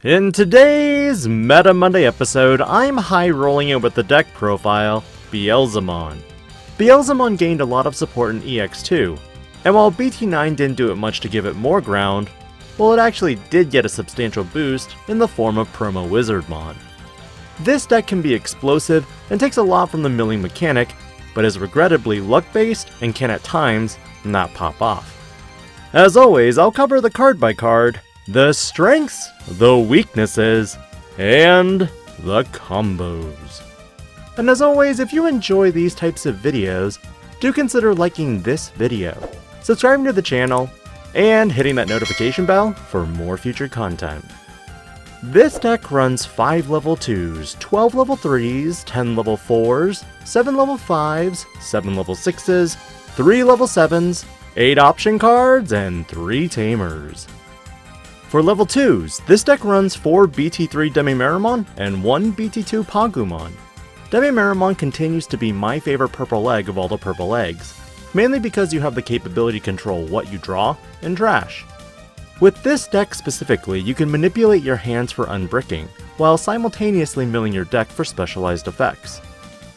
In today's Meta Monday episode, I'm high-rolling it with the deck profile, Beelzemon. Beelzemon gained a lot of support in EX2, and while BT9 didn't do it much to give it more ground, well, it actually did get a substantial boost in the form of Promo Wizardmon. This deck can be explosive and takes a lot from the milling mechanic, but is regrettably luck-based and can at times not pop off. As always, I'll cover the card by card, the strengths, the weaknesses, and the combos. And as always, if you enjoy these types of videos, do consider liking this video, subscribing to the channel, and hitting that notification bell for more future content. This deck runs 5 level 2s, 12 level 3s, 10 level 4s, 7 level 5s, 7 level 6s, 3 level 7s, 8 option cards, and 3 Tamers. For level 2s, this deck runs 4 BT3 Demimeramon and 1 BT2 Pagumon. Demimeramon continues to be my favorite purple egg of all the purple eggs, mainly because you have the capability to control what you draw and trash. With this deck specifically, you can manipulate your hands for unbricking, while simultaneously milling your deck for specialized effects.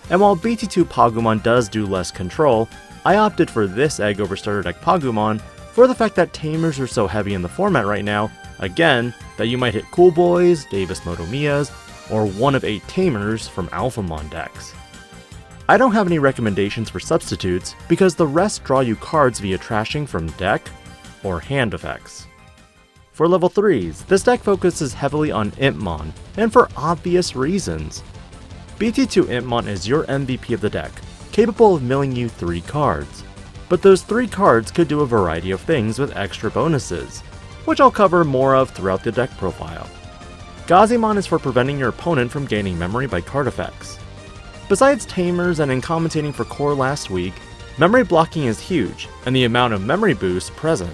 And while BT2 Pagumon does do less control, I opted for this egg over starter deck Pagumon for the fact that Tamers are so heavy in the format right now, again, that you might hit Cool Boys, Davis Motomiyas, or one of 8 Tamers from Alphamon decks. I don't have any recommendations for substitutes because the rest draw you cards via trashing from deck or hand effects. For level 3s, this deck focuses heavily on Impmon, and for obvious reasons. BT2 Impmon is your MVP of the deck, capable of milling you 3 cards. But those 3 cards could do a variety of things with extra bonuses, which I'll cover more of throughout the deck profile. Gazimon is for preventing your opponent from gaining memory by card effects. Besides Tamers and in commentating for Core last week, memory blocking is huge, and the amount of memory boost present.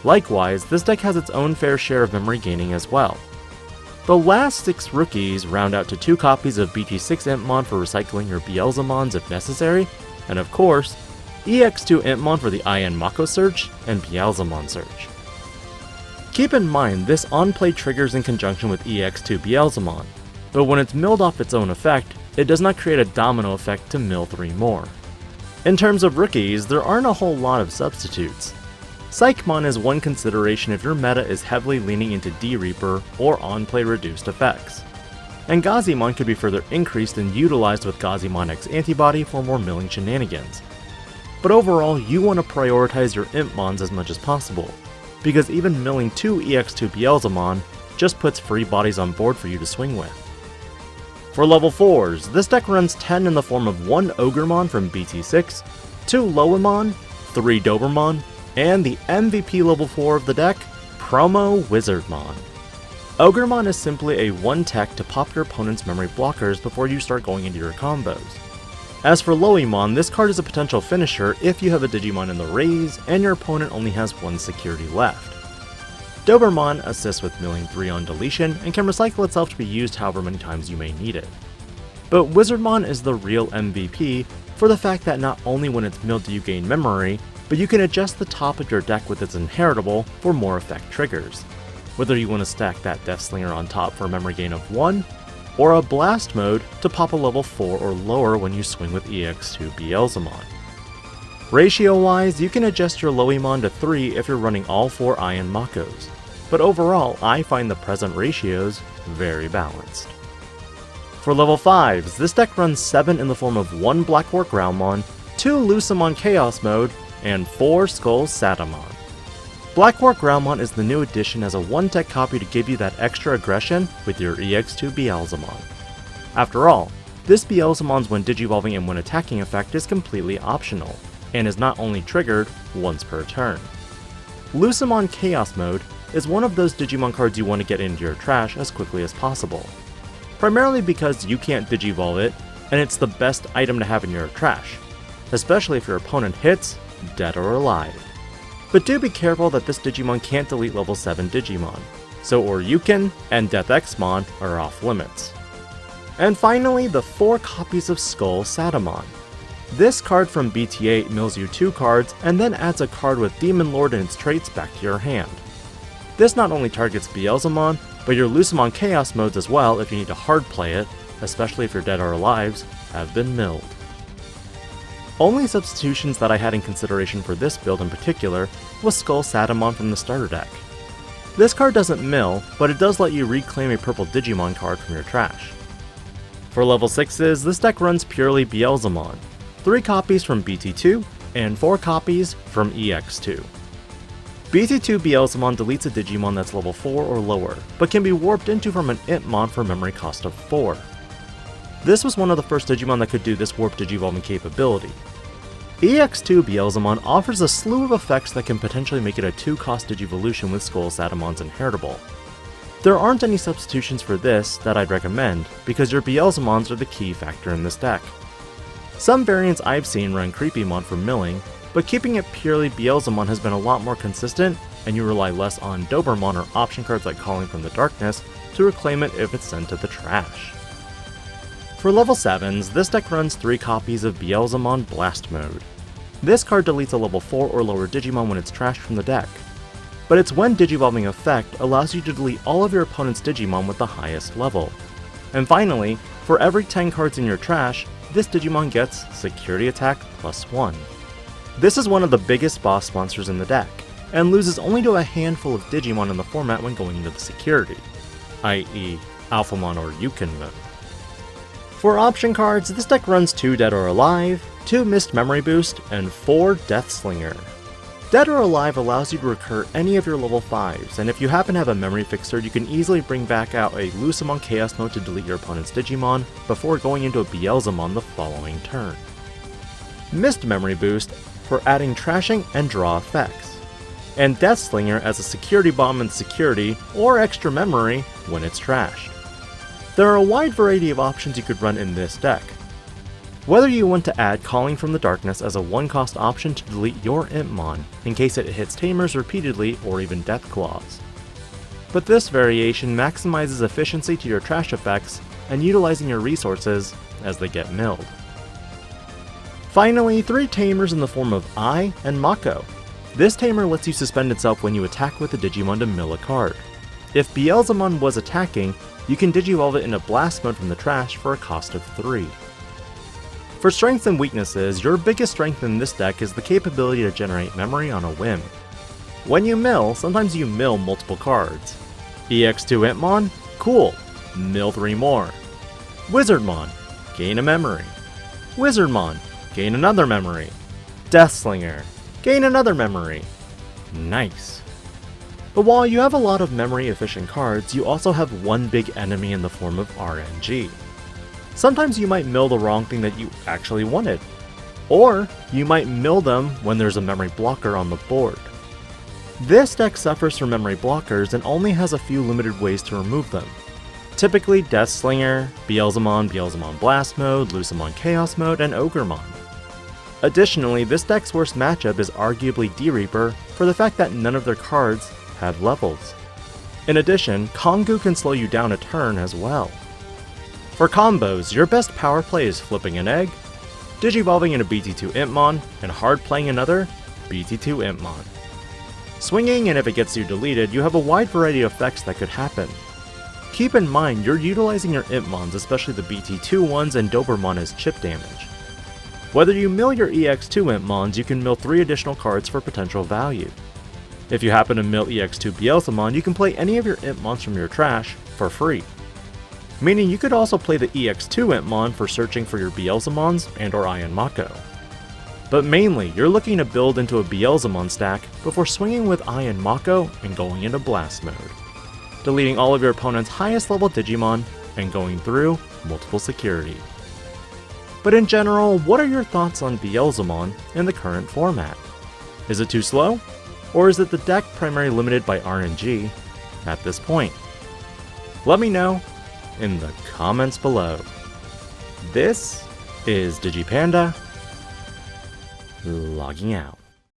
Likewise, this deck has its own fair share of memory gaining as well. The last 6 rookies round out to 2 copies of BT6 Impmon for recycling your Beelzemons if necessary, and of course, EX2 Impmon for the IN Mako Search and Beelzemon Search. Keep in mind, this on-play triggers in conjunction with EX2 Beelzemon, but when it's milled off its own effect, it does not create a domino effect to mill 3 more. In terms of rookies, there aren't a whole lot of substitutes. Psychmon is one consideration if your meta is heavily leaning into D-Reaper or on-play reduced effects. And Gazimon could be further increased and utilized with Gazimon X-Antibody for more milling shenanigans. But overall, you want to prioritize your Impmons as much as possible, because even milling 2 EX2 Beelzemon just puts free bodies on board for you to swing with. For level 4s, this deck runs 10 in the form of 1 Ogremon from BT6, 2 Loemon, 3 Dobermon, and the MVP level 4 of the deck, Promo Wizardmon. Ogremon is simply a 1 tech to pop your opponent's memory blockers before you start going into your combos. As for Loemon, this card is a potential finisher if you have a Digimon in the raise and your opponent only has 1 security left. Dobermon assists with milling 3 on deletion and can recycle itself to be used however many times you may need it. But Wizardmon is the real MVP for the fact that not only when it's milled do you gain memory, but you can adjust the top of your deck with its inheritable for more effect triggers. Whether you want to stack that Death Slinger on top for a memory gain of 1, or a Blast mode to pop a level 4 or lower when you swing with EX2 Beelzemon. Ratio-wise, you can adjust your Loemon to 3 if you're running all 4 IN Makos, but overall I find the present ratios very balanced. For level 5s, this deck runs 7 in the form of 1 Blackwork Groundmon, 2 Lucemon Chaos Mode, and 4 Skull Satamon. Blackwork Groundmon is the new addition as a 1-tech copy to give you that extra aggression with your EX2 Beelzemon. After all, this Beelzemon's when digivolving and when attacking effect is completely optional, and is not only triggered once per turn. Lucemon Chaos Mode is one of those Digimon cards you want to get into your trash as quickly as possible. Primarily because you can't digivolve it, and it's the best item to have in your trash, especially if your opponent hits, dead or alive. But do be careful that this Digimon can't delete level 7 Digimon, so Oryukin and Death Xmon are off limits. And finally, the 4 copies of Skull Satamon. This card from BT8 mills you 2 cards and then adds a card with Demon Lord and its traits back to your hand. This not only targets Beelzemon, but your Beelzemon Chaos modes as well if you need to hard play it, especially if your dead or alives, have been milled. Only substitutions that I had in consideration for this build in particular was Skullsatamon from the starter deck. This card doesn't mill, but it does let you reclaim a purple Digimon card from your trash. For level 6s, this deck runs purely Beelzemon, 3 copies from BT2 and 4 copies from EX2. BT2 Beelzemon deletes a Digimon that's level 4 or lower, but can be warped into from an Imp-Mon for memory cost of 4. This was one of the first Digimon that could do this warp Digivolving capability. EX2 Beelzemon offers a slew of effects that can potentially make it a 2-cost Digivolution with Skullsatamon's inheritable. There aren't any substitutions for this that I'd recommend, because your Beelzemons are the key factor in this deck. Some variants I've seen run Creepymon for milling, but keeping it purely Beelzemon has been a lot more consistent, and you rely less on Dobermon or option cards like Calling from the Darkness to reclaim it if it's sent to the trash. For level 7s, this deck runs 3 copies of Beelzemon Blast Mode. This card deletes a level 4 or lower Digimon when it's trashed from the deck, but its when Digivolving effect allows you to delete all of your opponent's Digimon with the highest level. And finally, for every 10 cards in your trash, this Digimon gets Security Attack +1. This is one of the biggest boss monsters in the deck, and loses only to a handful of Digimon in the format when going into the security, i.e. Alphamon or Yukin mode. For option cards, this deck runs 2 Dead or Alive, 2 Missed Memory Boost, and 4 Deathslinger. Dead or Alive allows you to recur any of your level 5s, and if you happen to have a memory fixer, you can easily bring back out a Beelzemon Chaos mode to delete your opponent's Digimon before going into a Beelzemon the following turn. Missed Memory Boost for adding trashing and draw effects, and Deathslinger as a security bomb in security or extra memory when it's trashed. There are a wide variety of options you could run in this deck. Whether you want to add Calling from the Darkness as a 1-cost option to delete your Impmon in case it hits Tamers repeatedly or even Deathclaws. But this variation maximizes efficiency to your trash effects and utilizing your resources as they get milled. Finally, 3 Tamers in the form of Ai and Mako. This Tamer lets you suspend itself when you attack with a Digimon to mill a card. If Beelzemon was attacking, you can Digivolve it into Blast Mode from the trash for a cost of 3. For strengths and weaknesses, your biggest strength in this deck is the capability to generate memory on a whim. When you mill, sometimes you mill multiple cards. EX2 Impmon? Cool, mill 3 more. Wizardmon, gain a memory. Wizardmon, gain another memory. Deathslinger, gain another memory. Nice. But while you have a lot of memory efficient cards, you also have one big enemy in the form of RNG. Sometimes you might mill the wrong thing that you actually wanted, or you might mill them when there's a memory blocker on the board. This deck suffers from memory blockers and only has a few limited ways to remove them. Typically Deathslinger, Beelzemon, Beelzemon Blast Mode, Beelzemon Chaos Mode, and Ogremon. Additionally, this deck's worst matchup is arguably D-Reaper for the fact that none of their cards have levels. In addition, Kongu can slow you down a turn as well. For combos, your best power play is flipping an egg, Digivolving into BT2 Impmon, and hard playing another BT2 Impmon. Swinging, and if it gets you deleted, you have a wide variety of effects that could happen. Keep in mind, you're utilizing your Impmons, especially the BT2 ones and Dobermon, as chip damage. Whether you mill your EX2 Impmons, you can mill 3 additional cards for potential value. If you happen to mill EX2 Beelzemon, you can play any of your Impmons from your trash for free. Meaning you could also play the EX2 Impmon for searching for your Beelzemons and or Ai and Mako. But mainly, you're looking to build into a Beelzemon stack before swinging with Ai and Mako and going into Blast Mode, deleting all of your opponent's highest level Digimon and going through multiple security. But in general, what are your thoughts on Beelzemon in the current format? Is it too slow? Or is it the deck primarily limited by RNG at this point? Let me know in the comments below. This is Digi-Panda, logging out.